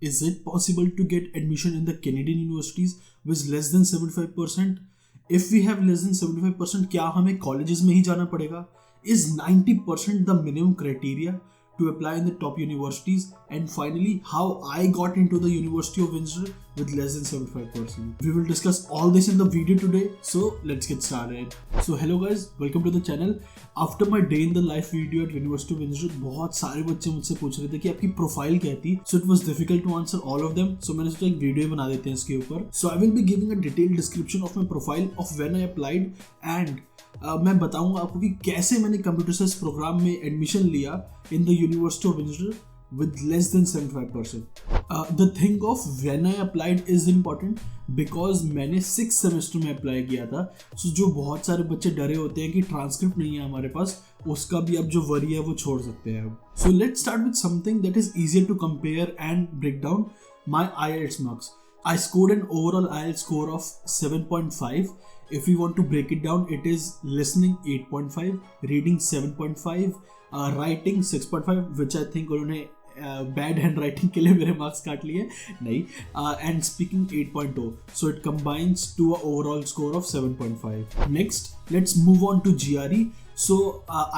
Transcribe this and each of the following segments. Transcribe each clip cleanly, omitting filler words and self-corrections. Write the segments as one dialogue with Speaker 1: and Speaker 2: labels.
Speaker 1: Is it possible to get admission in the Canadian universities with less than 75%? If we have less than 75%, क्या हमें colleges में ही जाना पड़ेगा? Is 90% the minimum criteria to apply in the top universities? And finally, how I got into the University of Windsor with less than 75%. We will discuss all this in the video today, so let's get started. So hello guys, welcome to the channel. After my day in the life video at University of Windsor, बहुत सारे बच्चे मुझसे पूछ रहे थे कि आपकी profile क्या थी. So it was difficult to answer all of them. So मैंने सोचा एक वीडियो बना देते हैं इसके ऊपर. So I will be giving a detailed description of my profile of when I applied and मैं बताऊंगा आपको कि कैसे मैंने कंप्यूटर साइंस प्रोग्राम में एडमिशन लिया in the university of Windsor with less than 75%. The thing of when I applied is important because मैंने 6 semester में अप्लाई किया था. So जो बहुत सारे बच्चे डरे होते हैं कि ट्रांसक्रिप्ट नहीं है हमारे पास, उसका भी अब जो वरी है वो छोड़ सकते हैं. So let's start with something that is easier to compare and break down. My IELTS marks. I scored an overall IELTS score of 7.5. If we want to break it down, it is listening 8.5, reading 7.5, writing 6.5, which I think उन्होंने bad handwriting के लिए मेरे marks काट लिए नहीं, and speaking 8.0. So it combines to a overall score of 7.5. Next let's move on to GRE. So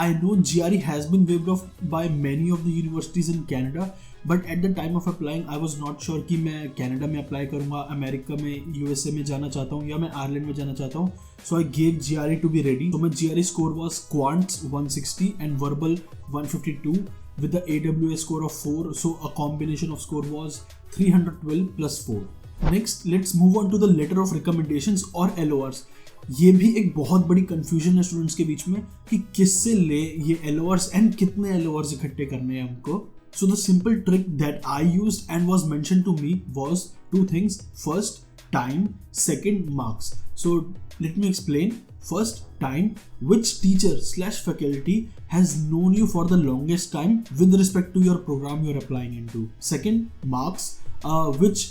Speaker 1: I know GRE has been waived off by many of the universities in Canada, but at the time of applying I was not sure कि मैं Canada में apply करूँगा, America में, USA में जाना चाहता हूँ या मैं आयरलैंड में जाना चाहता हूँ. So I gave GRE to be ready. So my GRE score was Quants 160 and Verbal 152 with the AWS score of 4. So a combination of score was 312 plus 4. Next, let's move on to the letter of recommendations or LORs. ये भी एक बहुत बड़ी confusion है students के बीच में कि किससे ले ये LORs एंड कितने LORs इकट्ठे करने हैं हमको. So the simple trick that I used and was mentioned to me was two things. First, time. Second, marks. So let me explain. First, time. Which teacher / faculty has known you for the longest time with respect to your program you're applying into. Second, marks. Which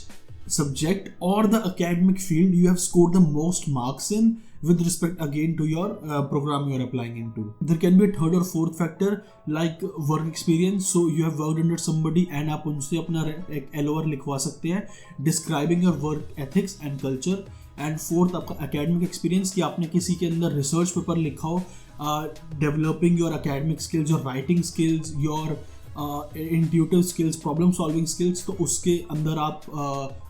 Speaker 1: subject or the academic field you have scored the most marks in with respect again to your program you are applying into. There can be a third or fourth factor like work experience. So you have worked under somebody and आप उनसे अपना एक LOR लिखवा सकते हैं describing your work ethics and culture. And fourth आपका academic experience कि आपने किसी के अंदर research paper लिखा हो, developing your academic skills, your writing skills, your intuitive skills, problem solving skills, तो उसके अंदर आप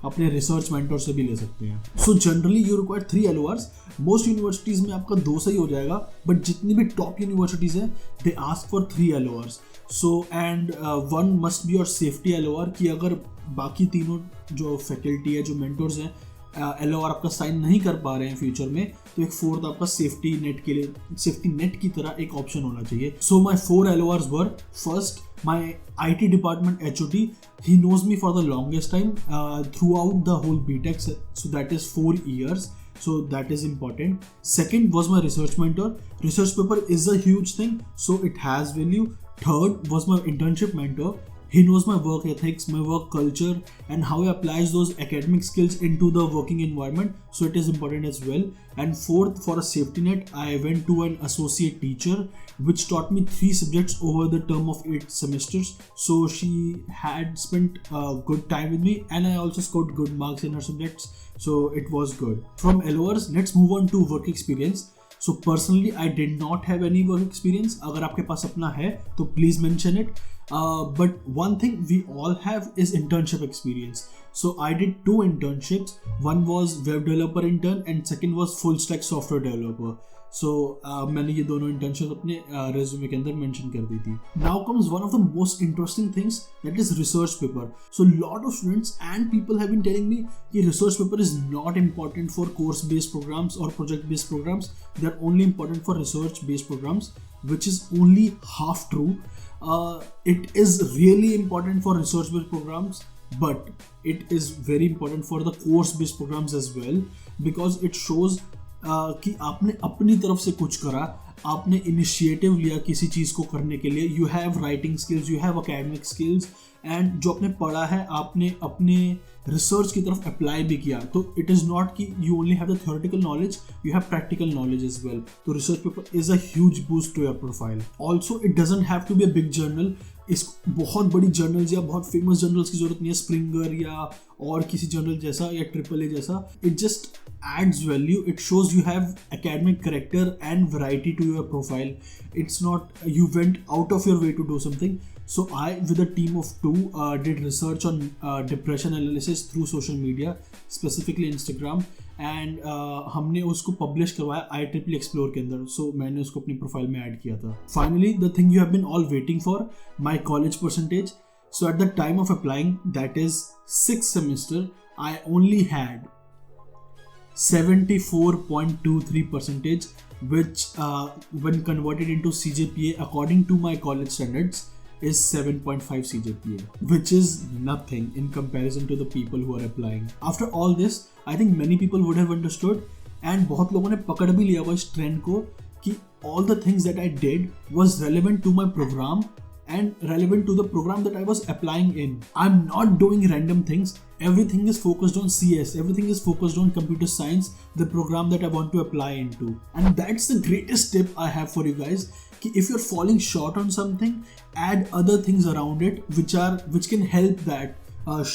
Speaker 1: अपने रिसर्च मेंटर से भी ले सकते हैं. So generally you require 3 LORs. Most universities में आपका 2 से ही हो जाएगा, बट जितनी भी टॉप यूनिवर्सिटीज़ हैं they ask for 3 LORs. So and 1 must be your safety LOR कि अगर बाकी तीनों जो फैकल्टी है, जो मेंटर्स हैं, LOR आपका साइन नहीं कर पा रहे हैं फ्यूचर में, तो एक फोर्थ आपका सेफ्टी नेट के लिए, सेफ्टी नेट की तरह एक ऑप्शन होना चाहिए. सो माई 4 LORs were: first, my IT department HOD, he knows me for the longest time throughout the whole BTech, so that is 4 years, so that is important. Second was my research mentor. Research paper is a huge thing, so it has value. Third was my internship mentor. He knows my work ethics, my work culture, and how he applies those academic skills into the working environment, so it is important as well. And fourth, for a safety net, I went to an associate teacher which taught me 3 subjects over the term of 8 semesters. So she had spent a good time with me and I also scored good marks in her subjects, so it was good. From LORs, let's move on to work experience. So personally, I did not have any work experience. अगर आपके पास अपना है तो please mention it. But one thing we all have is internship experience. So I did 2 internships. One was web developer intern and second was full stack software developer. So मैंने ये दोनों internships अपने resume के अंदर mention कर दी थी. Now comes one of the most interesting things, that is research paper. So lot of students and people have been telling me कि research paper is not important for course based programs or project based programs. They are only important for research based programs, which is only half true. It is really important for research based programs, but it is very important for the course based programs as well, because it shows कि आपने अपनी तरफ से कुछ करा, आपने initiative लिया किसी चीज़ को करने के लिए. You have writing skills, you have academic skills, and जो आपने पढ़ा है आपने अपने रिसर्च की तरफ अप्लाई भी किया. तो इट इज़ नॉट कि you only have the theoretical knowledge, you have practical knowledge as well. तो research paper is a huge boost to your profile. Also it doesn't have to be a big journal. इस बहुत बड़ी journals या बहुत famous journals की जरूरत नहीं है, स्प्रिंगर या और किसी जर्नल जैसा या ट्रिपल ए जैसा. It just adds value. It shows you have academic character and variety to your profile. It's not you went out of your way to do something. So I, with a team of 2, did research on depression analysis through social media, specifically Instagram, and हमने उसको publish करवाया IEEE Explore के अंदर. So मैंने उसको अपनी profile में add किया था. Finally, the thing you have been all waiting for, my college percentage. So at the time of applying, that is 6th semester, I only had 74.23%, which when converted into CGPA according to my college standards is 7.5 CGPA, which is nothing in comparison to the people who are applying. After all this, I think many people would have understood, and बहुत लोगों ने पकड़ भी लिया हुआ इस trend को कि all the things that I did was relevant to my program and relevant to the program that I was applying in. I'm not doing random things. Everything is focused on CS. Everything is focused on computer science, the program that I want to apply into. And that's the greatest tip I have for you guys. Ki if you're falling short on something, add other things around it which can help that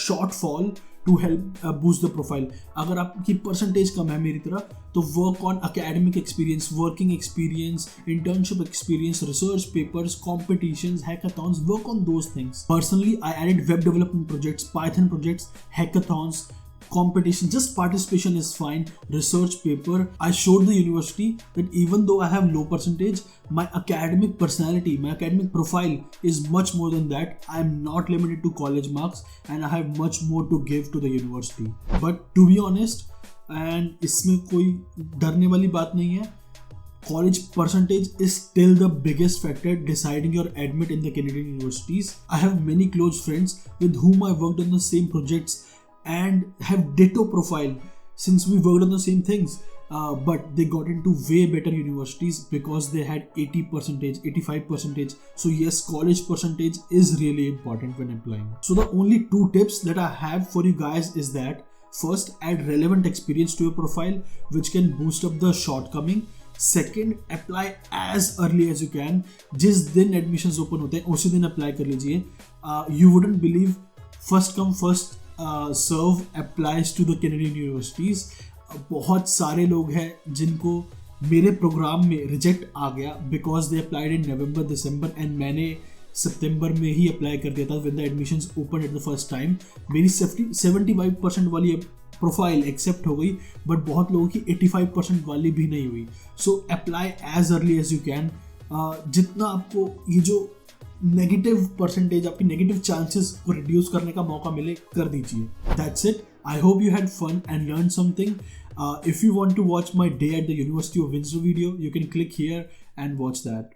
Speaker 1: shortfall to help boost the profile. अगर आपकी percentage कम है मेरी तरह, तो work on academic experience, working experience, internship experience, research papers, competitions, hackathons, work on those things. Personally, I added web development projects, Python projects, hackathons, competition, just participation is fine. Research paper. I showed the university that even though I have low percentage, my academic personality, my academic profile is much more than that. I am not limited to college marks and I have much more to give to the university. But to be honest, and इसमें कोई डरने वाली बात नहीं है, college percentage is still the biggest factor deciding your admit in the Canadian universities. I have many close friends with whom I worked on the same projects and have ditto profile since we worked on the same things, but they got into way better universities because they had 80%, 85%. So yes, college percentage is really important when applying. So the only 2 tips that I have for you guys is that first, add relevant experience to your profile which can boost up the shortcoming. Second, apply as early as you can. जिस दिन admissions open होते हैं उसी दिन apply कर लीजिए. You wouldn't believe, first come first serve applies to the Canadian universities. बहुत सारे लोग हैं जिनको मेरे प्रोग्राम में रिजेक्ट आ गया because they applied in November December and मैंने सितंबर में ही अप्लाई कर दिया था when the admissions open at the first time. मेरी 75% वाली प्रोफाइल एक्सेप्ट हो गई बट बहुत लोगों की 85% वाली भी नहीं हुई. So apply as early as you can. जितना आपको ये जो नेगेटिव परसेंटेज, आपकी नेगेटिव चांसेस को रिड्यूस करने का मौका मिले, कर दीजिए. That's it. I hope you had fun and learned something. If you want to watch my day at the University of Windsor video, you can click here and watch that.